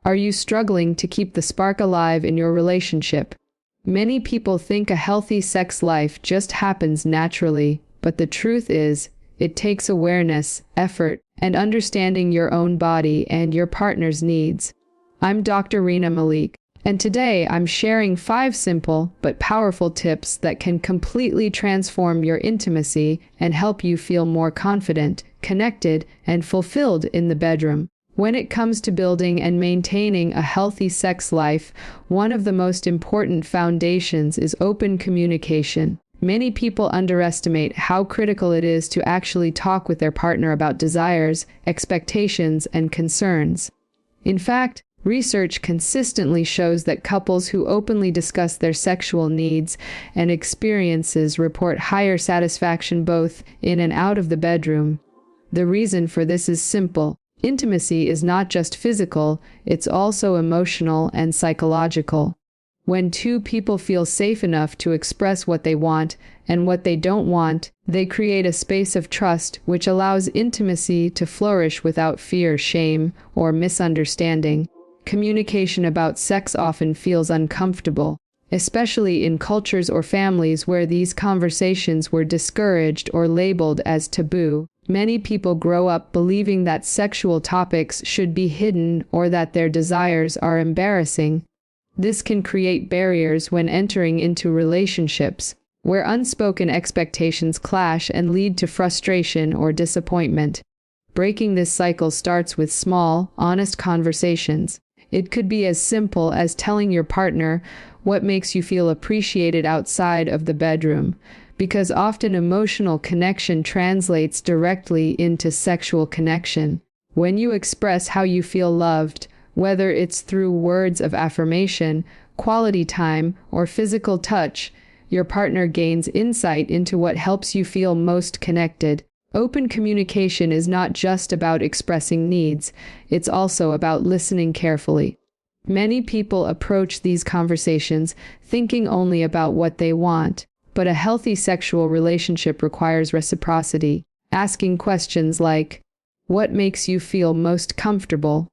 Are you struggling to keep the spark alive in your relationship? Many people think a healthy sex life just happens naturally, but the truth is, it takes awareness, effort, and understanding your own body and your partner's needs. I'm Dr. Rena Malik, and today I'm sharing 5 simple but powerful tips that can completely transform your intimacy and help you feel more confident, connected, and fulfilled in the bedroom. When it comes to building and maintaining a healthy sex life, one of the most important foundations is open communication. Many people underestimate how critical it is to actually talk with their partner about desires, expectations, and concerns. In fact, research consistently shows that couples who openly discuss their sexual needs and experiences report higher satisfaction both in and out of the bedroom. The reason for this is simple. Intimacy is not just physical, it's also emotional and psychological. When 2 people feel safe enough to express what they want and what they don't want, they create a space of trust which allows intimacy to flourish without fear, shame, or misunderstanding. Communication about sex often feels uncomfortable, especially in cultures or families where these conversations were discouraged or labeled as taboo. Many people grow up believing that sexual topics should be hidden or that their desires are embarrassing. This can create barriers when entering into relationships, where unspoken expectations clash and lead to frustration or disappointment. Breaking this cycle starts with small, honest conversations. It could be as simple as telling your partner what makes you feel appreciated outside of the bedroom, because often emotional connection translates directly into sexual connection. When you express how you feel loved, whether it's through words of affirmation, quality time, or physical touch, your partner gains insight into what helps you feel most connected. Open communication is not just about expressing needs, it's also about listening carefully. Many people approach these conversations thinking only about what they want, but a healthy sexual relationship requires reciprocity. Asking questions like, "What makes you feel most comfortable?"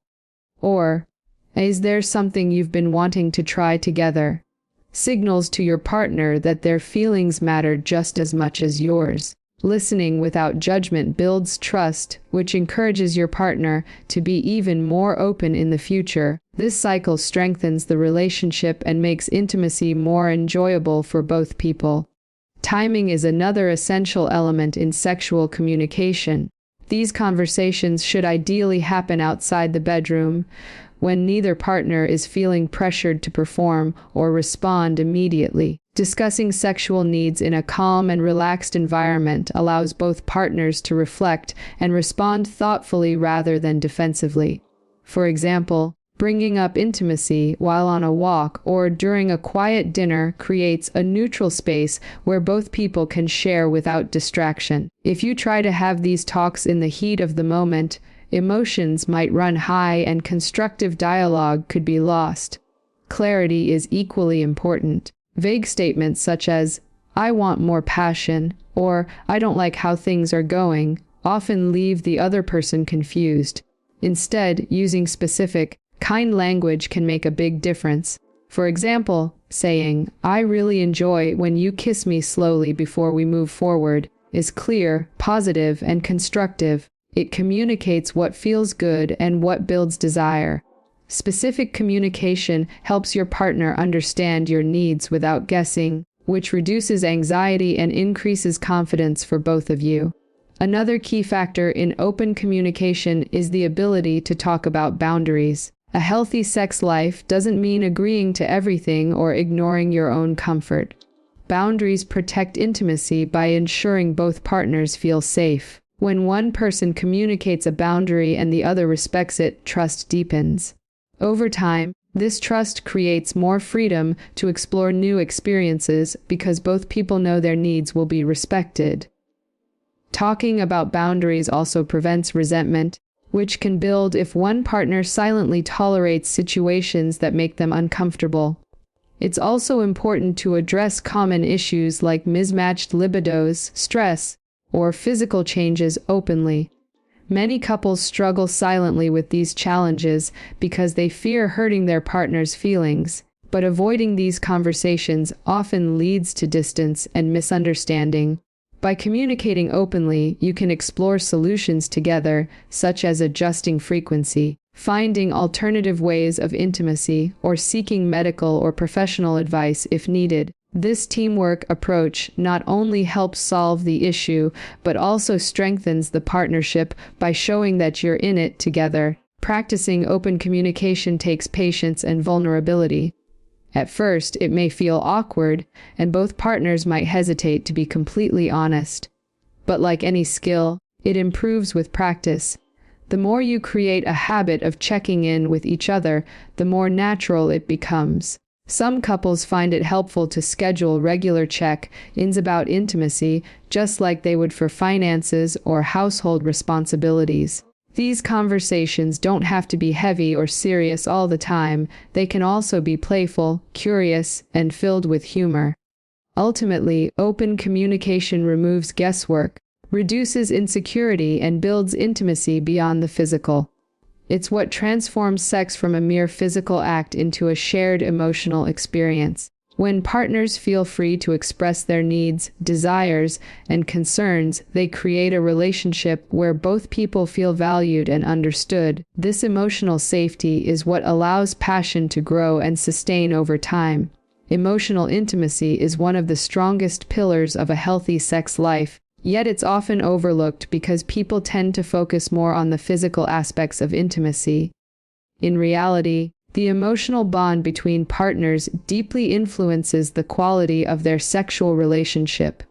Or, "Is there something you've been wanting to try together?" signals to your partner that their feelings matter just as much as yours. Listening without judgment builds trust, which encourages your partner to be even more open in the future. This cycle strengthens the relationship and makes intimacy more enjoyable for both people. Timing is another essential element in sexual communication. These conversations should ideally happen outside the bedroom, when neither partner is feeling pressured to perform or respond immediately. Discussing sexual needs in a calm and relaxed environment allows both partners to reflect and respond thoughtfully rather than defensively. For example, bringing up intimacy while on a walk or during a quiet dinner creates a neutral space where both people can share without distraction. If you try to have these talks in the heat of the moment, emotions might run high and constructive dialogue could be lost. Clarity is equally important. Vague statements such as, "I want more passion," or "I don't like how things are going," often leave the other person confused. Instead, using specific, kind language can make a big difference. For example, saying, "I really enjoy when you kiss me slowly before we move forward," is clear, positive, and constructive. It communicates what feels good and what builds desire. Specific communication helps your partner understand your needs without guessing, which reduces anxiety and increases confidence for both of you. Another key factor in open communication is the ability to talk about boundaries. A healthy sex life doesn't mean agreeing to everything or ignoring your own comfort. Boundaries protect intimacy by ensuring both partners feel safe. When one person communicates a boundary and the other respects it, trust deepens. Over time, this trust creates more freedom to explore new experiences because both people know their needs will be respected. Talking about boundaries also prevents resentment, which can build if one partner silently tolerates situations that make them uncomfortable. It's also important to address common issues like mismatched libidos, stress, or physical changes openly. Many couples struggle silently with these challenges because they fear hurting their partner's feelings, but avoiding these conversations often leads to distance and misunderstanding. By communicating openly, you can explore solutions together, such as adjusting frequency, finding alternative ways of intimacy, or seeking medical or professional advice if needed. This teamwork approach not only helps solve the issue, but also strengthens the partnership by showing that you're in it together. Practicing open communication takes patience and vulnerability. At first, it may feel awkward, and both partners might hesitate to be completely honest. But like any skill, it improves with practice. The more you create a habit of checking in with each other, the more natural it becomes. Some couples find it helpful to schedule regular check-ins about intimacy, just like they would for finances or household responsibilities. These conversations don't have to be heavy or serious all the time. They can also be playful, curious, and filled with humor. Ultimately, open communication removes guesswork, reduces insecurity, and builds intimacy beyond the physical. It's what transforms sex from a mere physical act into a shared emotional experience. When partners feel free to express their needs, desires, and concerns, they create a relationship where both people feel valued and understood. This emotional safety is what allows passion to grow and sustain over time. Emotional intimacy is one of the strongest pillars of a healthy sex life. Yet it's often overlooked because people tend to focus more on the physical aspects of intimacy. In reality, the emotional bond between partners deeply influences the quality of their sexual relationship.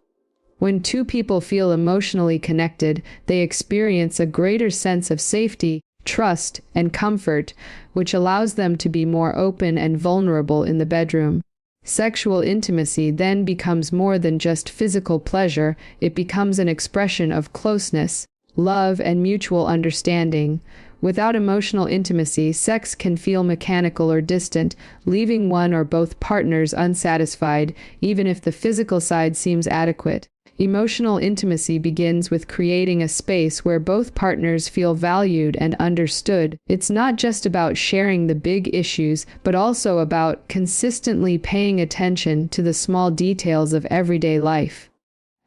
When two people feel emotionally connected, they experience a greater sense of safety, trust, and comfort, which allows them to be more open and vulnerable in the bedroom. Sexual intimacy then becomes more than just physical pleasure. It becomes an expression of closeness, love, and mutual understanding. Without emotional intimacy, sex can feel mechanical or distant, leaving one or both partners unsatisfied, even if the physical side seems adequate. Emotional intimacy begins with creating a space where both partners feel valued and understood. It's not just about sharing the big issues, but also about consistently paying attention to the small details of everyday life.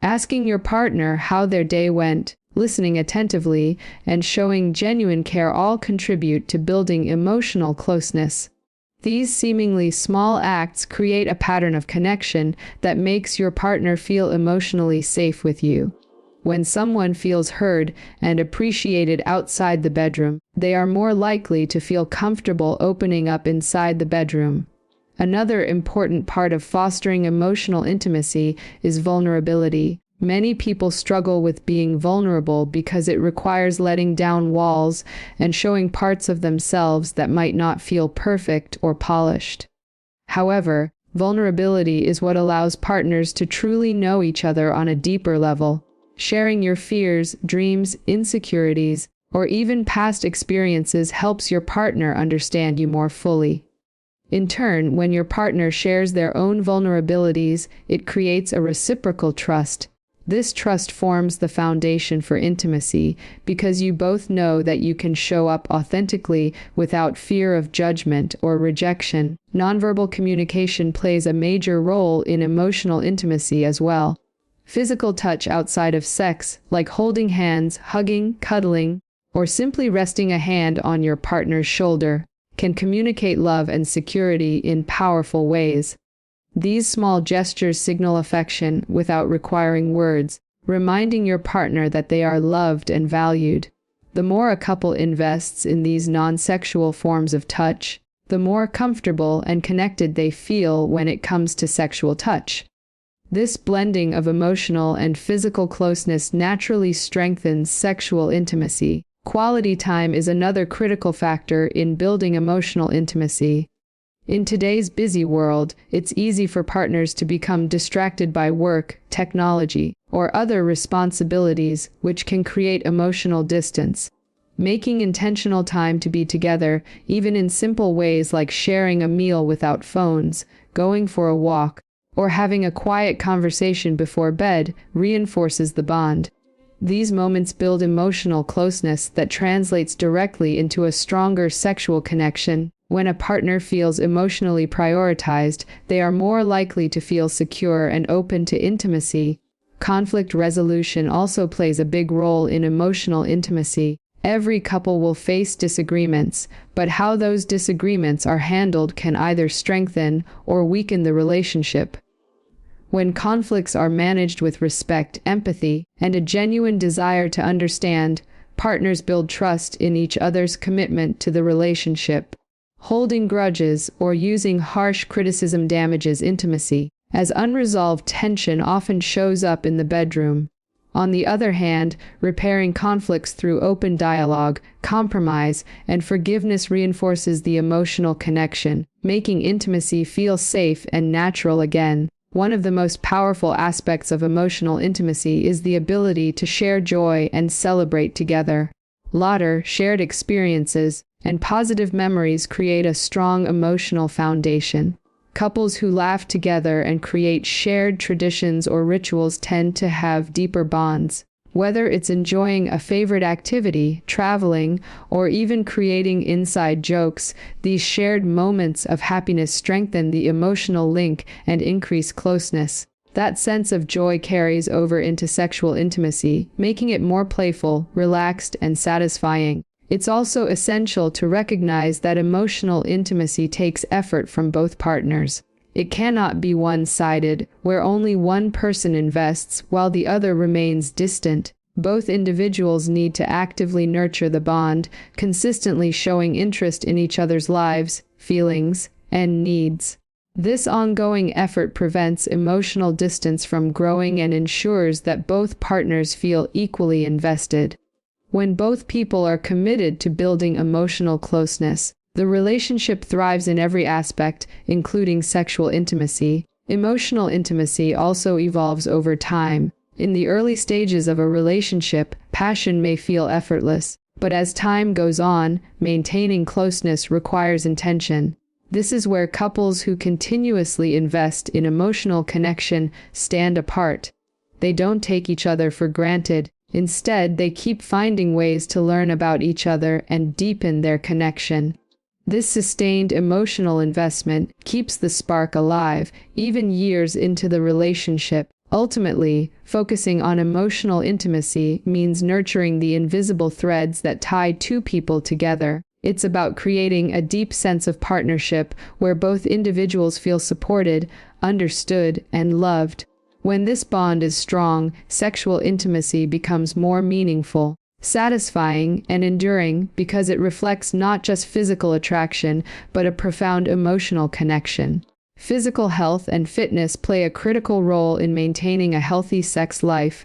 Asking your partner how their day went, listening attentively, and showing genuine care all contribute to building emotional closeness. These seemingly small acts create a pattern of connection that makes your partner feel emotionally safe with you. When someone feels heard and appreciated outside the bedroom, they are more likely to feel comfortable opening up inside the bedroom. Another important part of fostering emotional intimacy is vulnerability. Many people struggle with being vulnerable because it requires letting down walls and showing parts of themselves that might not feel perfect or polished. However, vulnerability is what allows partners to truly know each other on a deeper level. Sharing your fears, dreams, insecurities, or even past experiences helps your partner understand you more fully. In turn, when your partner shares their own vulnerabilities, it creates a reciprocal trust. This trust forms the foundation for intimacy because you both know that you can show up authentically without fear of judgment or rejection. Nonverbal communication plays a major role in emotional intimacy as well. Physical touch outside of sex, like holding hands, hugging, cuddling, or simply resting a hand on your partner's shoulder, can communicate love and security in powerful ways. These small gestures signal affection without requiring words, reminding your partner that they are loved and valued. The more a couple invests in these non-sexual forms of touch, the more comfortable and connected they feel when it comes to sexual touch. This blending of emotional and physical closeness naturally strengthens sexual intimacy. Quality time is another critical factor in building emotional intimacy. In today's busy world, it's easy for partners to become distracted by work, technology, or other responsibilities, which can create emotional distance. Making intentional time to be together, even in simple ways like sharing a meal without phones, going for a walk, or having a quiet conversation before bed, reinforces the bond. These moments build emotional closeness that translates directly into a stronger sexual connection. When a partner feels emotionally prioritized, they are more likely to feel secure and open to intimacy. Conflict resolution also plays a big role in emotional intimacy. Every couple will face disagreements, but how those disagreements are handled can either strengthen or weaken the relationship. When conflicts are managed with respect, empathy, and a genuine desire to understand, partners build trust in each other's commitment to the relationship. Holding grudges or using harsh criticism damages intimacy, as unresolved tension often shows up in the bedroom. On the other hand, repairing conflicts through open dialogue, compromise, and forgiveness reinforces the emotional connection, making intimacy feel safe and natural again. One of the most powerful aspects of emotional intimacy is the ability to share joy and celebrate together. Laughter, shared experiences, and positive memories create a strong emotional foundation. Couples who laugh together and create shared traditions or rituals tend to have deeper bonds. Whether it's enjoying a favorite activity, traveling, or even creating inside jokes, these shared moments of happiness strengthen the emotional link and increase closeness. That sense of joy carries over into sexual intimacy, making it more playful, relaxed, and satisfying. It's also essential to recognize that emotional intimacy takes effort from both partners. It cannot be one-sided, where only one person invests while the other remains distant. Both individuals need to actively nurture the bond, consistently showing interest in each other's lives, feelings, and needs. This ongoing effort prevents emotional distance from growing and ensures that both partners feel equally invested. When both people are committed to building emotional closeness, the relationship thrives in every aspect, including sexual intimacy. Emotional intimacy also evolves over time. In the early stages of a relationship, passion may feel effortless, but as time goes on, maintaining closeness requires intention. This is where couples who continuously invest in emotional connection stand apart. They don't take each other for granted. Instead, they keep finding ways to learn about each other and deepen their connection. This sustained emotional investment keeps the spark alive, even years into the relationship. Ultimately, focusing on emotional intimacy means nurturing the invisible threads that tie two people together. It's about creating a deep sense of partnership where both individuals feel supported, understood, and loved. When this bond is strong, sexual intimacy becomes more meaningful, satisfying, and enduring because it reflects not just physical attraction, but a profound emotional connection. Physical health and fitness play a critical role in maintaining a healthy sex life,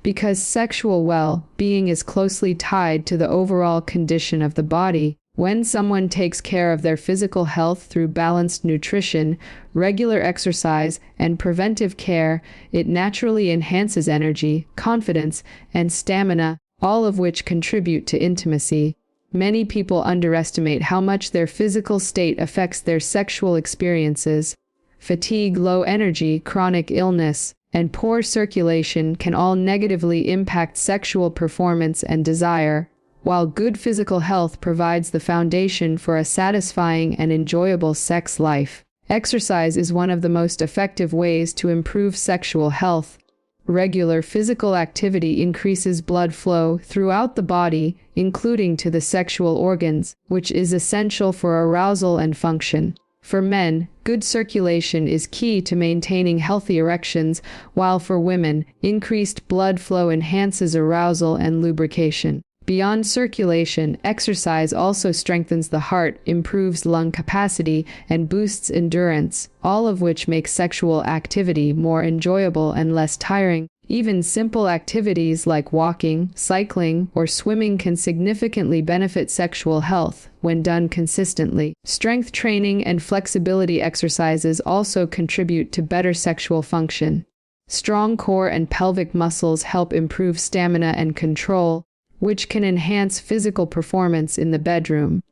because sexual well-being is closely tied to the overall condition of the body. When someone takes care of their physical health through balanced nutrition, regular exercise, and preventive care, it naturally enhances energy, confidence, and stamina, all of which contribute to intimacy. Many people underestimate how much their physical state affects their sexual experiences. Fatigue, low energy, chronic illness, and poor circulation can all negatively impact sexual performance and desire. While good physical health provides the foundation for a satisfying and enjoyable sex life, exercise is one of the most effective ways to improve sexual health. Regular physical activity increases blood flow throughout the body, including to the sexual organs, which is essential for arousal and function. For men, good circulation is key to maintaining healthy erections, while for women, increased blood flow enhances arousal and lubrication. Beyond circulation, exercise also strengthens the heart, improves lung capacity, and boosts endurance, all of which makes sexual activity more enjoyable and less tiring. Even simple activities like walking, cycling, or swimming can significantly benefit sexual health when done consistently. Strength training and flexibility exercises also contribute to better sexual function. Strong core and pelvic muscles help improve stamina and control, which can enhance physical performance in the bedroom.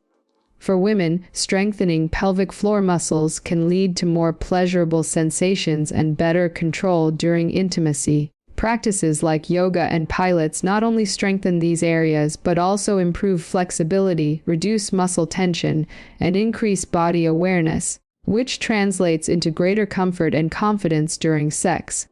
For women, strengthening pelvic floor muscles can lead to more pleasurable sensations and better control during intimacy. Practices like yoga and pilates not only strengthen these areas but also improve flexibility, reduce muscle tension, and increase body awareness, which translates into greater comfort and confidence during sex.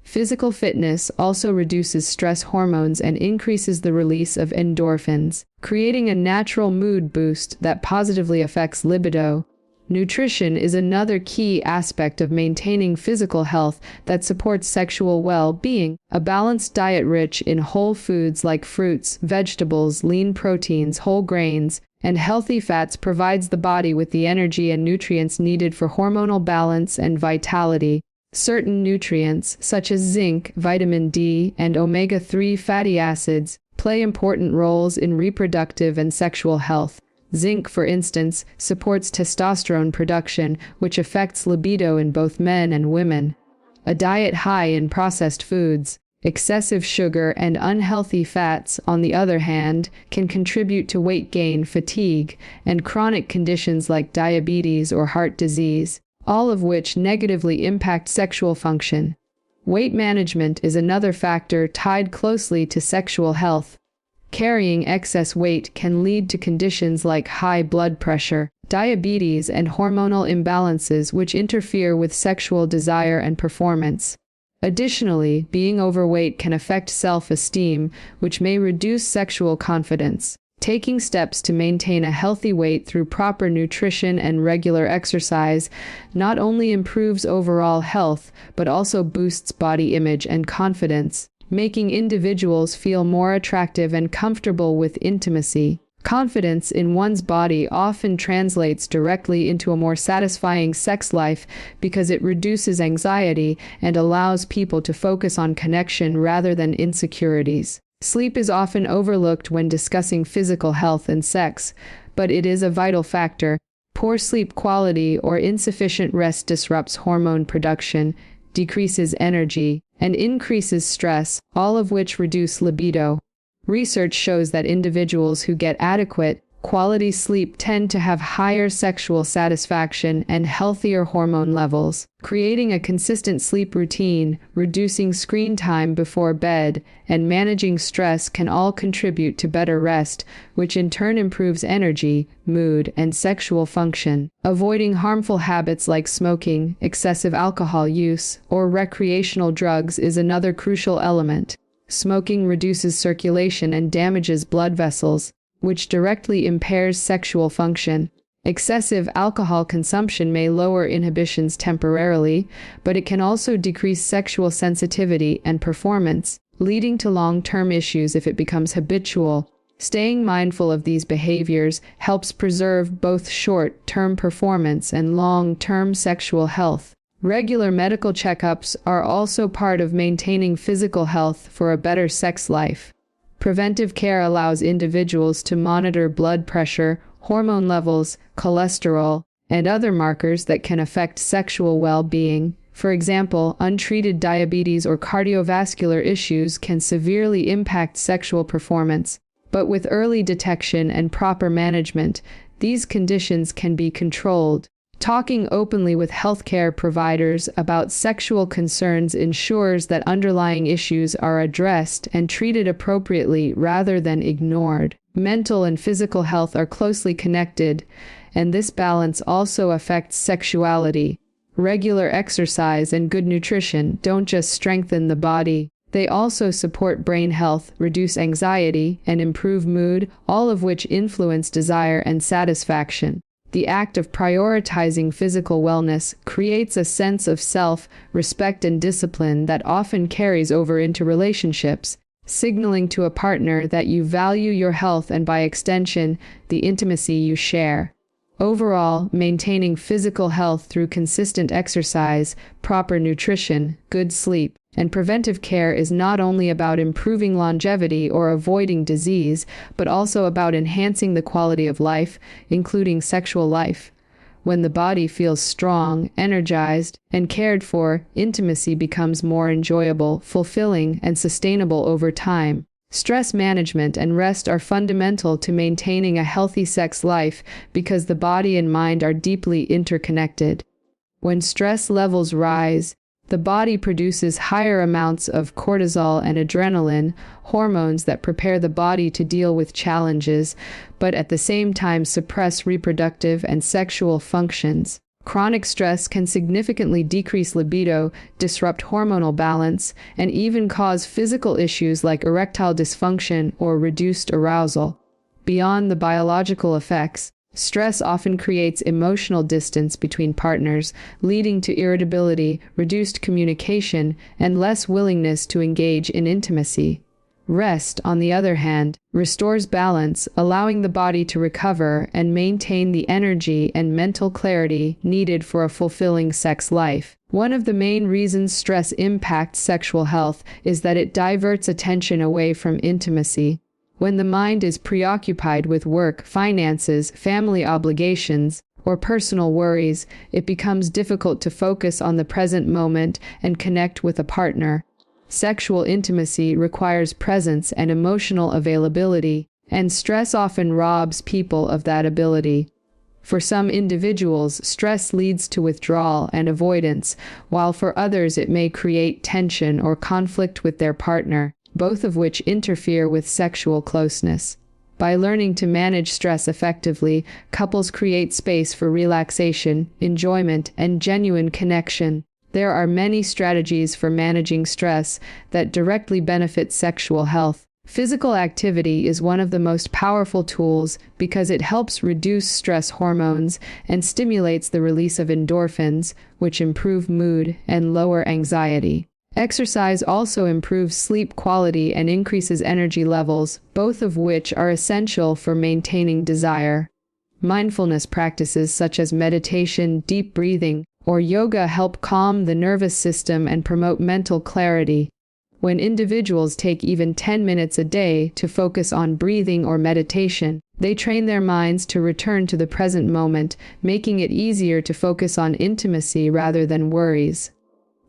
Physical fitness also reduces stress hormones and increases the release of endorphins, creating a natural mood boost that positively affects libido. Nutrition is another key aspect of maintaining physical health that supports sexual well-being. A balanced diet rich in whole foods like fruits, vegetables, lean proteins, whole grains, and healthy fats provides the body with the energy and nutrients needed for hormonal balance and vitality. Certain nutrients, such as zinc, vitamin D, and omega-3 fatty acids, play important roles in reproductive and sexual health. Zinc, for instance, supports testosterone production, which affects libido in both men and women. A diet high in processed foods, excessive sugar, and unhealthy fats, on the other hand, can contribute to weight gain, fatigue, and chronic conditions like diabetes or heart disease, all of which negatively impact sexual function. Weight management is another factor tied closely to sexual health. Carrying excess weight can lead to conditions like high blood pressure, diabetes, and hormonal imbalances which interfere with sexual desire and performance. Additionally, being overweight can affect self-esteem, which may reduce sexual confidence. Taking steps to maintain a healthy weight through proper nutrition and regular exercise not only improves overall health, but also boosts body image and confidence, making individuals feel more attractive and comfortable with intimacy. Confidence in one's body often translates directly into a more satisfying sex life because it reduces anxiety and allows people to focus on connection rather than insecurities. Sleep is often overlooked when discussing physical health and sex, but it is a vital factor. Poor sleep quality or insufficient rest disrupts hormone production, decreases energy, and increases stress, all of which reduce libido. Research shows that individuals who get adequate, quality sleep tend to have higher sexual satisfaction and healthier hormone levels. Creating a consistent sleep routine, reducing screen time before bed, and managing stress can all contribute to better rest, which in turn improves energy, mood, and sexual function. Avoiding harmful habits like smoking, excessive alcohol use, or recreational drugs is another crucial element. Smoking reduces circulation and damages blood vessels, which directly impairs sexual function. Excessive alcohol consumption may lower inhibitions temporarily, but it can also decrease sexual sensitivity and performance, leading to long-term issues if it becomes habitual. Staying mindful of these behaviors helps preserve both short-term performance and long-term sexual health. Regular medical checkups are also part of maintaining physical health for a better sex life. Preventive care allows individuals to monitor blood pressure, hormone levels, cholesterol, and other markers that can affect sexual well-being. For example, untreated diabetes or cardiovascular issues can severely impact sexual performance, but with early detection and proper management, these conditions can be controlled. Talking openly with healthcare providers about sexual concerns ensures that underlying issues are addressed and treated appropriately rather than ignored. Mental and physical health are closely connected, and this balance also affects sexuality. Regular exercise and good nutrition don't just strengthen the body, they also support brain health, reduce anxiety, and improve mood, all of which influence desire and satisfaction. The act of prioritizing physical wellness creates a sense of self-respect and discipline that often carries over into relationships, signaling to a partner that you value your health and, by extension, the intimacy you share. Overall, maintaining physical health through consistent exercise, proper nutrition, good sleep, and preventive care is not only about improving longevity or avoiding disease, but also about enhancing the quality of life, including sexual life. When the body feels strong, energized, and cared for, intimacy becomes more enjoyable, fulfilling, and sustainable over time. Stress management and rest are fundamental to maintaining a healthy sex life because the body and mind are deeply interconnected. When stress levels rise, The body produces higher amounts of cortisol and adrenaline, hormones that prepare the body to deal with challenges, but at the same time suppress reproductive and sexual functions. Chronic stress can significantly decrease libido, disrupt hormonal balance, and even cause physical issues like erectile dysfunction or reduced arousal. Beyond the biological effects, stress often creates emotional distance between partners, leading to irritability, reduced communication, and less willingness to engage in intimacy. Rest, on the other hand, restores balance, allowing the body to recover and maintain the energy and mental clarity needed for a fulfilling sex life. One of the main reasons stress impacts sexual health is that it diverts attention away from intimacy. When the mind is preoccupied with work, finances, family obligations, or personal worries, it becomes difficult to focus on the present moment and connect with a partner. Sexual intimacy requires presence and emotional availability, and stress often robs people of that ability. For some individuals, stress leads to withdrawal and avoidance, while for others it may create tension or conflict with their partner, both of which interfere with sexual closeness. By learning to manage stress effectively, couples create space for relaxation, enjoyment, and genuine connection. There are many strategies for managing stress that directly benefit sexual health. Physical activity is one of the most powerful tools because it helps reduce stress hormones and stimulates the release of endorphins, which improve mood and lower anxiety. Exercise also improves sleep quality and increases energy levels, both of which are essential for maintaining desire. Mindfulness practices such as meditation, deep breathing, or yoga help calm the nervous system and promote mental clarity. When individuals take even 10 minutes a day to focus on breathing or meditation, they train their minds to return to the present moment, making it easier to focus on intimacy rather than worries.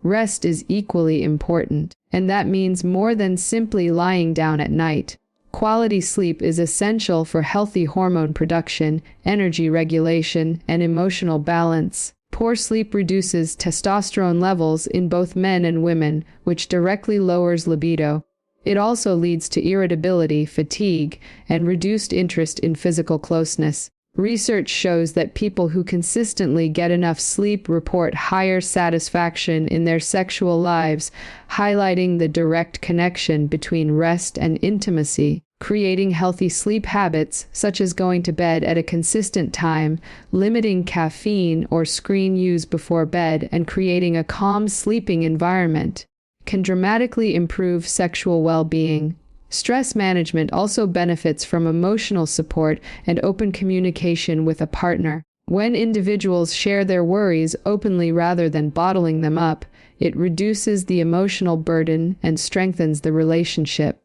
Rest is equally important, and that means more than simply lying down at night. Quality sleep is essential for healthy hormone production, energy regulation, and emotional balance. Poor sleep reduces testosterone levels in both men and women, which directly lowers libido. It also leads to irritability, fatigue, and reduced interest in physical closeness. Research shows that people who consistently get enough sleep report higher satisfaction in their sexual lives, highlighting the direct connection between rest and intimacy. Creating healthy sleep habits, such as going to bed at a consistent time, limiting caffeine or screen use before bed, and creating a calm sleeping environment, can dramatically improve sexual well-being. Stress management also benefits from emotional support and open communication with a partner. When individuals share their worries openly rather than bottling them up, it reduces the emotional burden and strengthens the relationship.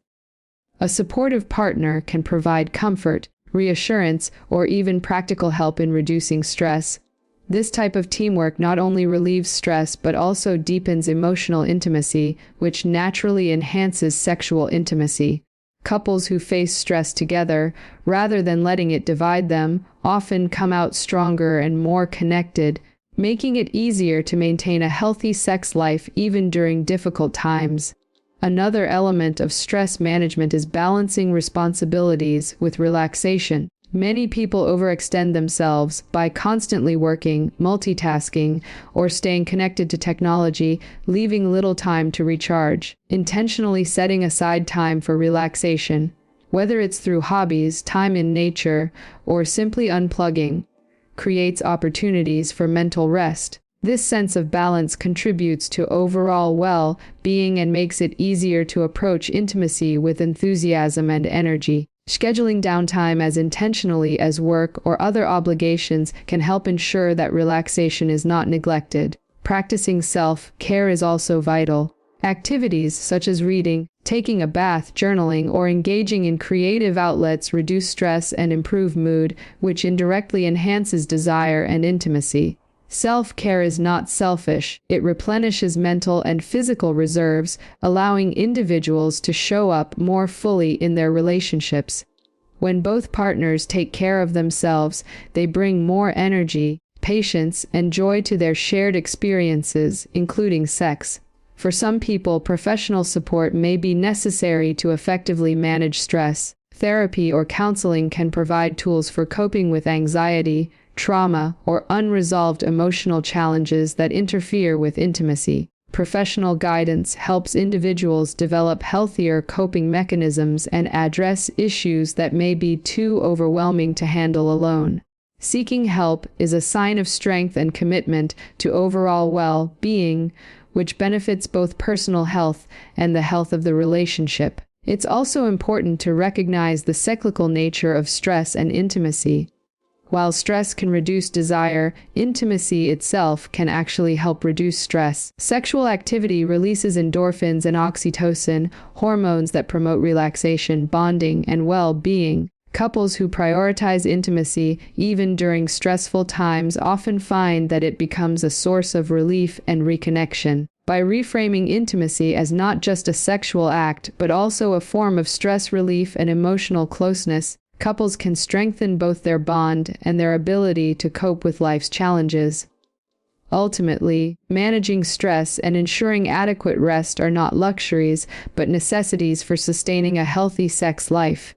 A supportive partner can provide comfort, reassurance, or even practical help in reducing stress. This type of teamwork not only relieves stress but also deepens emotional intimacy, which naturally enhances sexual intimacy. Couples who face stress together, rather than letting it divide them, often come out stronger and more connected, making it easier to maintain a healthy sex life even during difficult times. Another element of stress management is balancing responsibilities with relaxation. Many people overextend themselves by constantly working, multitasking, or staying connected to technology, leaving little time to recharge. Intentionally setting aside time for relaxation, whether it's through hobbies, time in nature, or simply unplugging, creates opportunities for mental rest. This sense of balance contributes to overall well-being and makes it easier to approach intimacy with enthusiasm and energy. Scheduling downtime as intentionally as work or other obligations can help ensure that relaxation is not neglected. Practicing self-care is also vital. Activities such as reading, taking a bath, journaling, or engaging in creative outlets reduce stress and improve mood, which indirectly enhances desire and intimacy. Self-care is not selfish. It replenishes mental and physical reserves, allowing individuals to show up more fully in their relationships. When both partners take care of themselves, they bring more energy, patience, and joy to their shared experiences, including sex. For some people, professional support may be necessary to effectively manage stress. Therapy or counseling can provide tools for coping with anxiety, trauma, or unresolved emotional challenges that interfere with intimacy. Professional guidance helps individuals develop healthier coping mechanisms and address issues that may be too overwhelming to handle alone. Seeking help is a sign of strength and commitment to overall well-being, which benefits both personal health and the health of the relationship. It's also important to recognize the cyclical nature of stress and intimacy. While stress can reduce desire, intimacy itself can actually help reduce stress. Sexual activity releases endorphins and oxytocin, hormones that promote relaxation, bonding, and well-being. Couples who prioritize intimacy, even during stressful times, often find that it becomes a source of relief and reconnection. By reframing intimacy as not just a sexual act, but also a form of stress relief and emotional closeness, couples can strengthen both their bond and their ability to cope with life's challenges. Ultimately, managing stress and ensuring adequate rest are not luxuries, but necessities for sustaining a healthy sex life.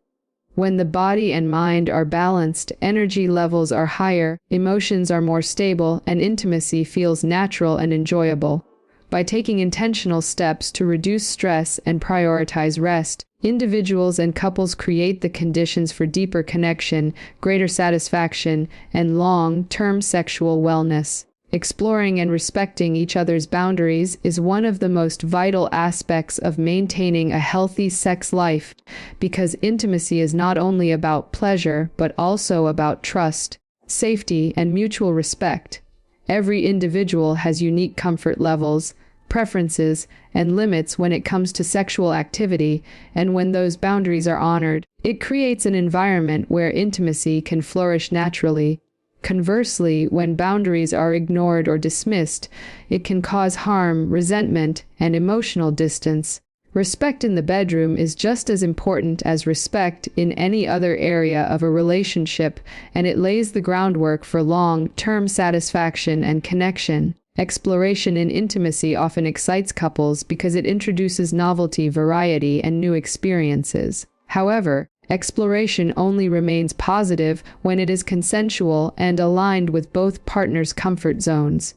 When the body and mind are balanced, energy levels are higher, emotions are more stable, and intimacy feels natural and enjoyable. By taking intentional steps to reduce stress and prioritize rest, individuals and couples create the conditions for deeper connection, greater satisfaction, and long-term sexual wellness. Exploring and respecting each other's boundaries is one of the most vital aspects of maintaining a healthy sex life, because intimacy is not only about pleasure, but also about trust, safety, and mutual respect. Every individual has unique comfort levels, preferences, and limits when it comes to sexual activity, and when those boundaries are honored, it creates an environment where intimacy can flourish naturally. Conversely, when boundaries are ignored or dismissed, it can cause harm, resentment, and emotional distance. Respect in the bedroom is just as important as respect in any other area of a relationship, and it lays the groundwork for long-term satisfaction and connection. Exploration in intimacy often excites couples because it introduces novelty, variety, and new experiences. However, exploration only remains positive when it is consensual and aligned with both partners' comfort zones.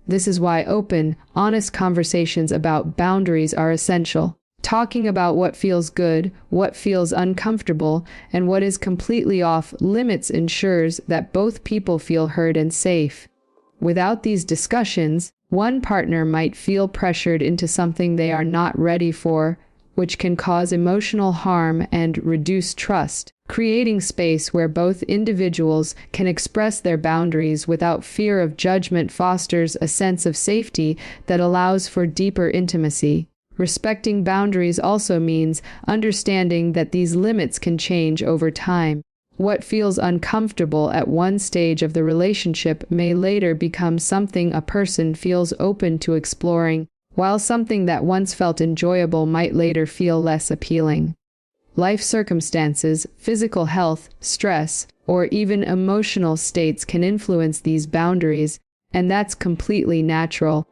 This is why open, honest conversations about boundaries are essential. Talking about what feels good, what feels uncomfortable, and what is completely off limits ensures that both people feel heard and safe. Without these discussions, one partner might feel pressured into something they are not ready for, which can cause emotional harm and reduce trust. Creating space where both individuals can express their boundaries without fear of judgment fosters a sense of safety that allows for deeper intimacy. Respecting boundaries also means understanding that these limits can change over time. What feels uncomfortable at one stage of the relationship may later become something a person feels open to exploring, while something that once felt enjoyable might later feel less appealing. Life circumstances, physical health, stress, or even emotional states can influence these boundaries, and that's completely natural.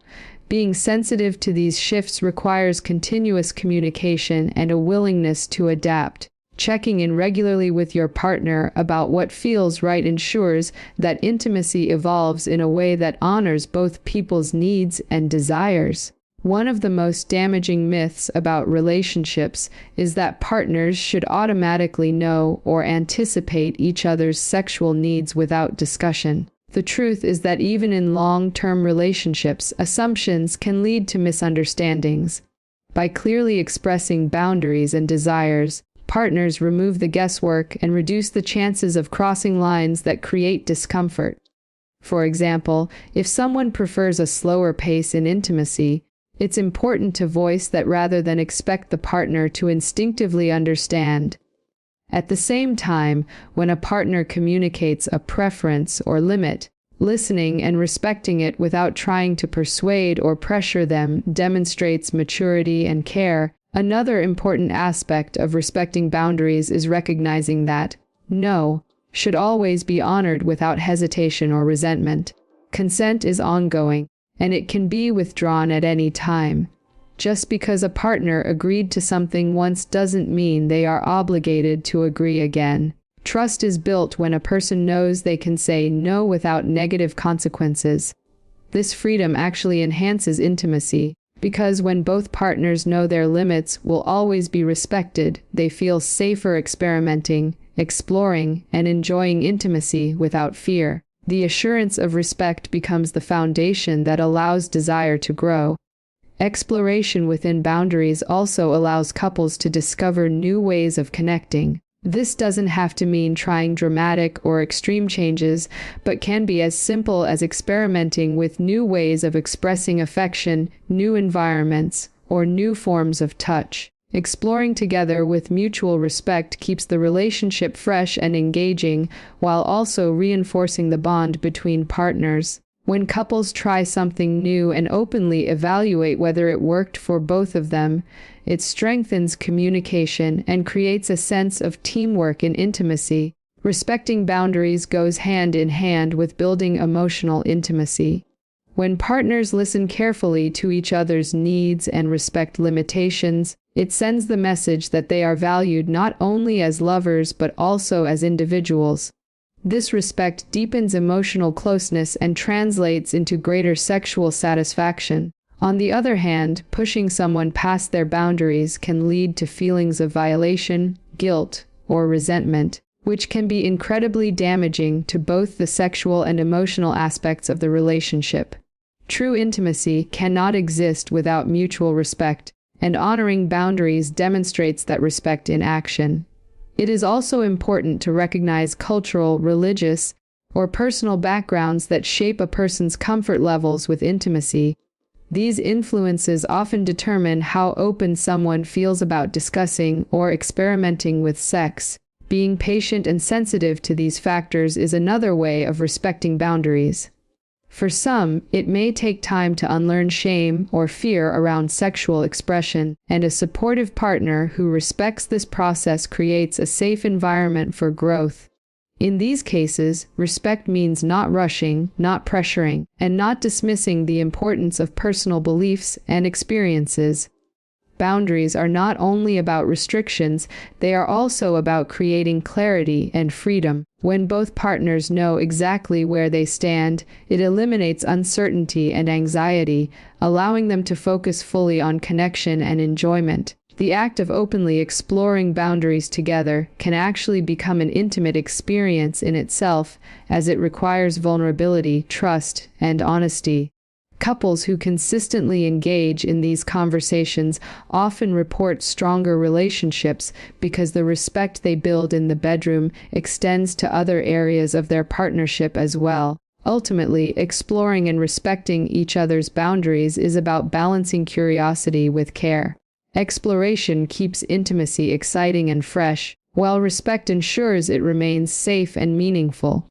Being sensitive to these shifts requires continuous communication and a willingness to adapt. Checking in regularly with your partner about what feels right ensures that intimacy evolves in a way that honors both people's needs and desires. One of the most damaging myths about relationships is that partners should automatically know or anticipate each other's sexual needs without discussion. The truth is that even in long-term relationships, assumptions can lead to misunderstandings. By clearly expressing boundaries and desires, partners remove the guesswork and reduce the chances of crossing lines that create discomfort. For example, if someone prefers a slower pace in intimacy, it's important to voice that rather than expect the partner to instinctively understand. At the same time, when a partner communicates a preference or limit, listening and respecting it without trying to persuade or pressure them demonstrates maturity and care. Another important aspect of respecting boundaries is recognizing that no should always be honored without hesitation or resentment. Consent is ongoing, and it can be withdrawn at any time. Just because a partner agreed to something once doesn't mean they are obligated to agree again. Trust is built when a person knows they can say no without negative consequences. This freedom actually enhances intimacy, because when both partners know their limits will always be respected, they feel safer experimenting, exploring, and enjoying intimacy without fear. The assurance of respect becomes the foundation that allows desire to grow. Exploration within boundaries also allows couples to discover new ways of connecting. This doesn't have to mean trying dramatic or extreme changes, but can be as simple as experimenting with new ways of expressing affection, new environments, or new forms of touch. Exploring together with mutual respect keeps the relationship fresh and engaging, while also reinforcing the bond between partners. When couples try something new and openly evaluate whether it worked for both of them, it strengthens communication and creates a sense of teamwork and intimacy. Respecting boundaries goes hand in hand with building emotional intimacy. When partners listen carefully to each other's needs and respect limitations, it sends the message that they are valued not only as lovers but also as individuals. This respect deepens emotional closeness and translates into greater sexual satisfaction. On the other hand, pushing someone past their boundaries can lead to feelings of violation, guilt, or resentment, which can be incredibly damaging to both the sexual and emotional aspects of the relationship. True intimacy cannot exist without mutual respect, and honoring boundaries demonstrates that respect in action. It is also important to recognize cultural, religious, or personal backgrounds that shape a person's comfort levels with intimacy. These influences often determine how open someone feels about discussing or experimenting with sex. Being patient and sensitive to these factors is another way of respecting boundaries. For some, it may take time to unlearn shame or fear around sexual expression, and a supportive partner who respects this process creates a safe environment for growth. In these cases, respect means not rushing, not pressuring, and not dismissing the importance of personal beliefs and experiences. Boundaries are not only about restrictions, they are also about creating clarity and freedom. When both partners know exactly where they stand, it eliminates uncertainty and anxiety, allowing them to focus fully on connection and enjoyment. The act of openly exploring boundaries together can actually become an intimate experience in itself, as it requires vulnerability, trust, and honesty. Couples who consistently engage in these conversations often report stronger relationships because the respect they build in the bedroom extends to other areas of their partnership as well. Ultimately, exploring and respecting each other's boundaries is about balancing curiosity with care. Exploration keeps intimacy exciting and fresh, while respect ensures it remains safe and meaningful.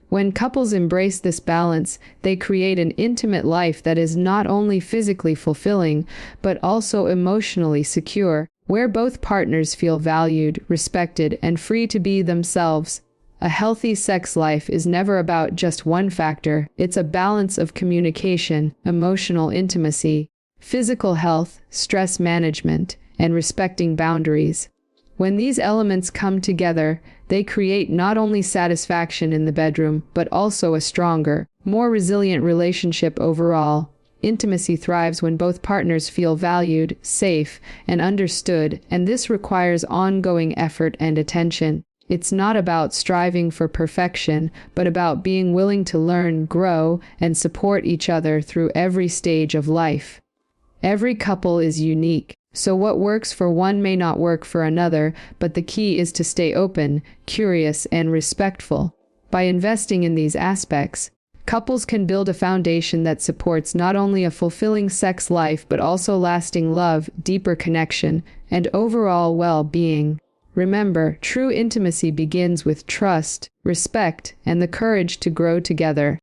When couples embrace this balance, they create an intimate life that is not only physically fulfilling, but also emotionally secure, where both partners feel valued, respected, and free to be themselves. A healthy sex life is never about just one factor. It's a balance of communication, emotional intimacy, physical health, stress management, and respecting boundaries. When these elements come together, they create not only satisfaction in the bedroom, but also a stronger, more resilient relationship overall. Intimacy thrives when both partners feel valued, safe, and understood, and this requires ongoing effort and attention. It's not about striving for perfection, but about being willing to learn, grow, and support each other through every stage of life. Every couple is unique, so what works for one may not work for another, but the key is to stay open, curious, and respectful. By investing in these aspects, couples can build a foundation that supports not only a fulfilling sex life but also lasting love, deeper connection, and overall well-being. Remember, true intimacy begins with trust, respect, and the courage to grow together.